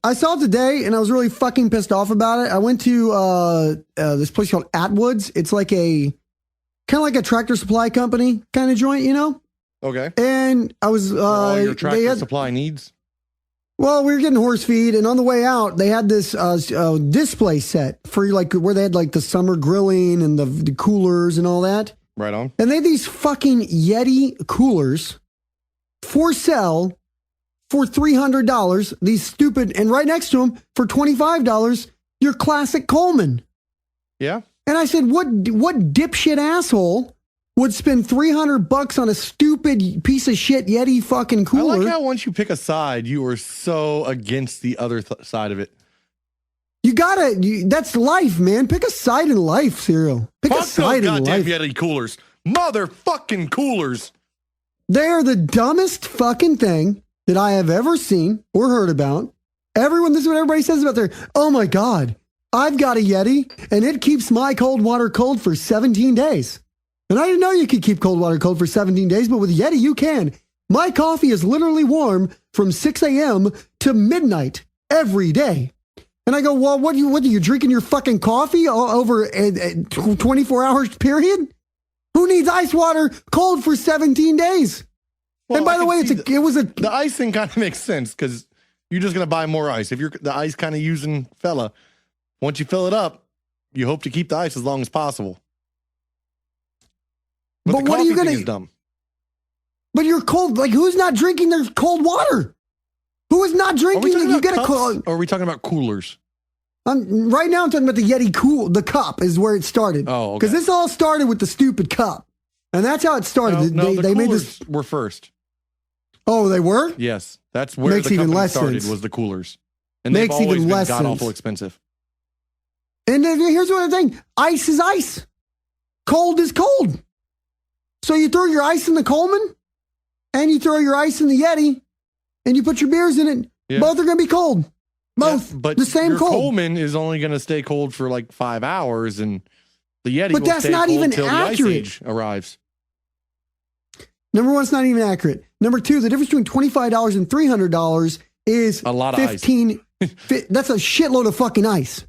I saw it today and I was really fucking pissed off about it. I went to this place called Atwood's. It's like kind of like a Tractor Supply company kind of joint, you know? Okay. And I was all your Tractor Supply needs. Well, we were getting horse feed, and on the way out, they had this display set for like where they had like the summer grilling and the coolers and all that. Right on. And they had these fucking Yeti coolers for sale for $300. These stupid, and right next to them for $25, your classic Coleman. Yeah. And I said, what dipshit asshole would spend $300 on a stupid piece of shit Yeti fucking cooler? I like how once you pick a side, you are so against the other side of it. You gotta, that's life, man. Pick a side in life, Cereal. Pick a side in life. Goddamn Yeti coolers. Motherfucking coolers. They are the dumbest fucking thing that I have ever seen or heard about. This is what everybody says about their, oh my God, I've got a Yeti and it keeps my cold water cold for 17 days. And I didn't know you could keep cold water cold for 17 days, but with Yeti, you can. My coffee is literally warm from 6 a.m. to midnight every day. And I go, well, what are you drinking your fucking coffee over a 24 hours period? Who needs ice water cold for 17 days? Well, and by the way, the ice thing kind of makes sense because you're just going to buy more ice. If you're the ice kind of using fella, once you fill it up, you hope to keep the ice as long as possible. But what are you going to? Dumb. But you're cold. Like, who's not drinking their cold water? Who is not drinking? You get a cold. Or are we talking about coolers? Right now, I'm talking about the Yeti the cup is where it started. Oh, okay. Because this all started with the stupid cup, and that's how it started. No, they made this. Were first. Oh, they were. Yes, that's where makes the even company less started. sense. Was the coolers, and makes they've always even been less god awful sense. expensive. And here's one other thing: ice is ice, cold is cold. So you throw your ice in the Coleman, and you throw your ice in the Yeti, and you put your beers in it. Yeah. Both are going to be cold. Both, yeah, but the same your cold. Coleman is only going to stay cold for like 5 hours, and the Yeti but will that's stay not cold even till accurate. the ice age arrives. Number one, it's not even accurate. Number two, the difference between $25 and $300 is a lot of 15. That's a shitload of fucking ice.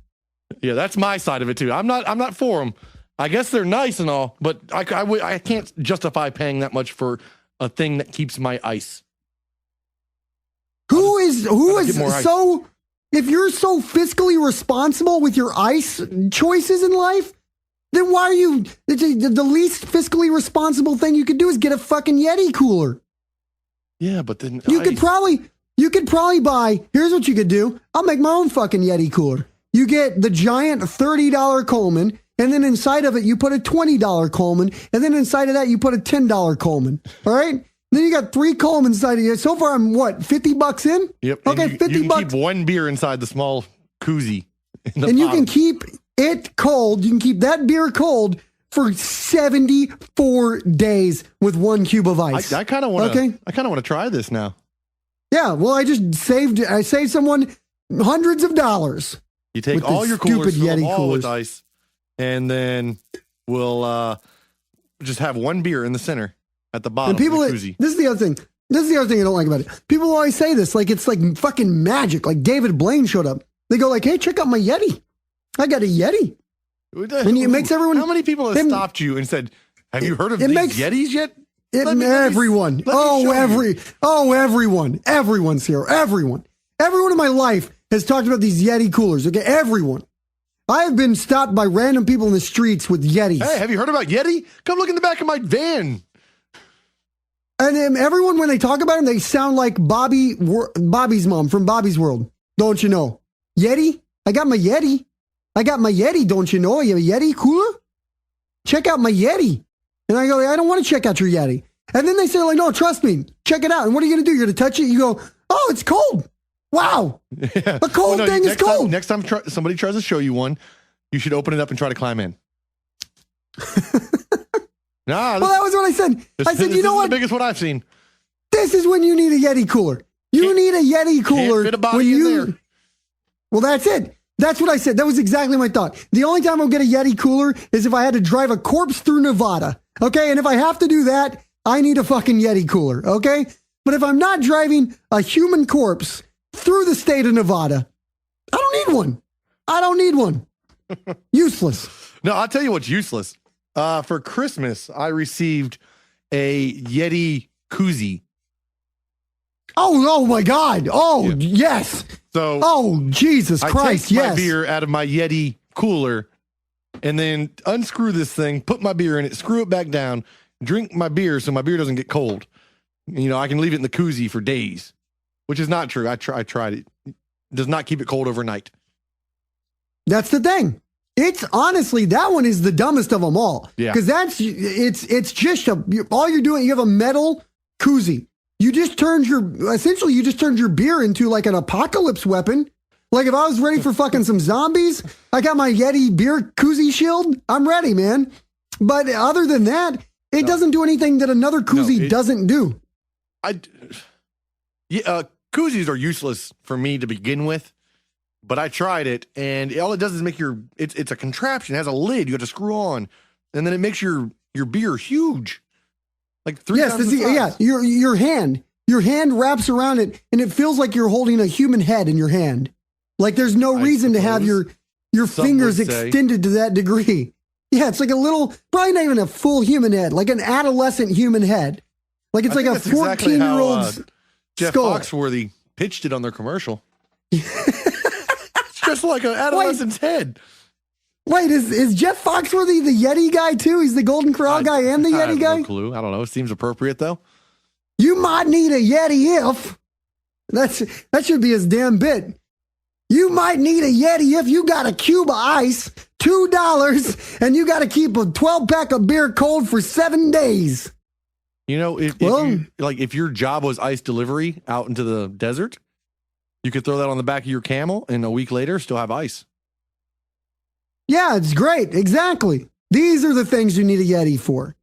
Yeah, that's my side of it too. I'm not for them. I guess they're nice and all, but I can't justify paying that much for a thing that keeps my ice. Who is so? If you're so fiscally responsible with your ice choices in life, then why are you the least fiscally responsible thing you could do is get a fucking Yeti cooler? Yeah, but then you could probably buy. Here's what you could do. I'll make my own fucking Yeti cooler. You get the giant $30 Coleman, and then inside of it you put a $20 Coleman, and then inside of that you put a $10 Coleman. All right. Then you got 3 Colemans inside of you. So far, I'm what, $50 in? Yep. Okay, $50. You can keep one beer inside the small koozie. And you can keep it cold. You can keep that beer cold for 74 days with 1 cube of ice. I kind of want to. I kind of want to try this now. Yeah. Well, I saved someone hundreds of dollars. You take all your coolers, fill them all with ice, and then we'll just have one beer in the center. At the bottom, and people, this is the other thing. This is the other thing I don't like about it. People always say this like it's like fucking magic. Like David Blaine showed up. They go like, "Hey, check out my Yeti. I got a Yeti." And it makes everyone. How many people have stopped you and said, "Have you heard of these Yetis yet?" Everyone. Everyone's here. Everyone in my life has talked about these Yeti coolers. Okay, everyone. I have been stopped by random people in the streets with Yetis. Hey, have you heard about Yeti? Come look in the back of my van. And everyone, when they talk about him, they sound like Bobby's mom from Bobby's World. Don't you know? Yeti? I got my Yeti. Don't you know? You have a Yeti cooler? Check out my Yeti. And I go, I don't want to check out your Yeti. And then they say, like, no, trust me. Check it out. And what are you going to do? You're going to touch it? You go, oh, it's cold. Wow. Yeah. A cold thing is cold. Next time somebody tries to show you one, you should open it up and try to climb in. Well, that was what I said. I said, you know what? The biggest one I've seen. This is when you need a Yeti cooler. You need a Yeti cooler. Can't fit a body in there. Well, that's it. That's what I said. That was exactly my thought. The only time I'll get a Yeti cooler is if I had to drive a corpse through Nevada. Okay? And if I have to do that, I need a fucking Yeti cooler. Okay? But if I'm not driving a human corpse through the state of Nevada. I don't need one. I don't need one. Useless. No, I'll tell you what's useless. For Christmas, I received a Yeti koozie. Oh my God. Oh, yes. So, oh, Jesus Christ. I take Yes. my beer out of my Yeti cooler and then unscrew this thing, put my beer in it, screw it back down, drink my beer so my beer doesn't get cold. You know, I can leave it in the koozie for days, which is not true. I tried it. It does not keep it cold overnight. That's the thing. It's honestly, that one is the dumbest of them all. Yeah. Because it's just all you're doing, you have a metal koozie. You just turned your beer into like an apocalypse weapon. Like if I was ready for fucking some zombies, I got my Yeti beer koozie shield. I'm ready, man. But other than that, it doesn't do anything that another koozie doesn't do. Koozies are useless for me to begin with, but I tried it, and all it does is make it's a contraption. It has a lid you have to screw on, and then it makes your beer huge. Like 3 times the size. Yeah, your hand wraps around it, and it feels like you're holding a human head in your hand. Like there's no reason to have your fingers extended to that degree. Yeah, it's like a little, probably not even a full human head, like an adolescent human head. Like it's like a 14-year-old's Jeff skull. Foxworthy pitched it on their commercial. It's just like an adolescent's head. Wait, is Jeff Foxworthy the Yeti guy too? He's the Golden Corral guy and the Yeti guy? No clue. I don't know. It seems appropriate though. You might need a Yeti if. That should be his damn bit. You might need a Yeti if you got a cube of ice, $2, and you got to keep a 12-pack of beer cold for 7 days. You know, if your job was ice delivery out into the desert, you could throw that on the back of your camel, and a week later, still have ice. Yeah, it's great. Exactly. These are the things you need a Yeti for.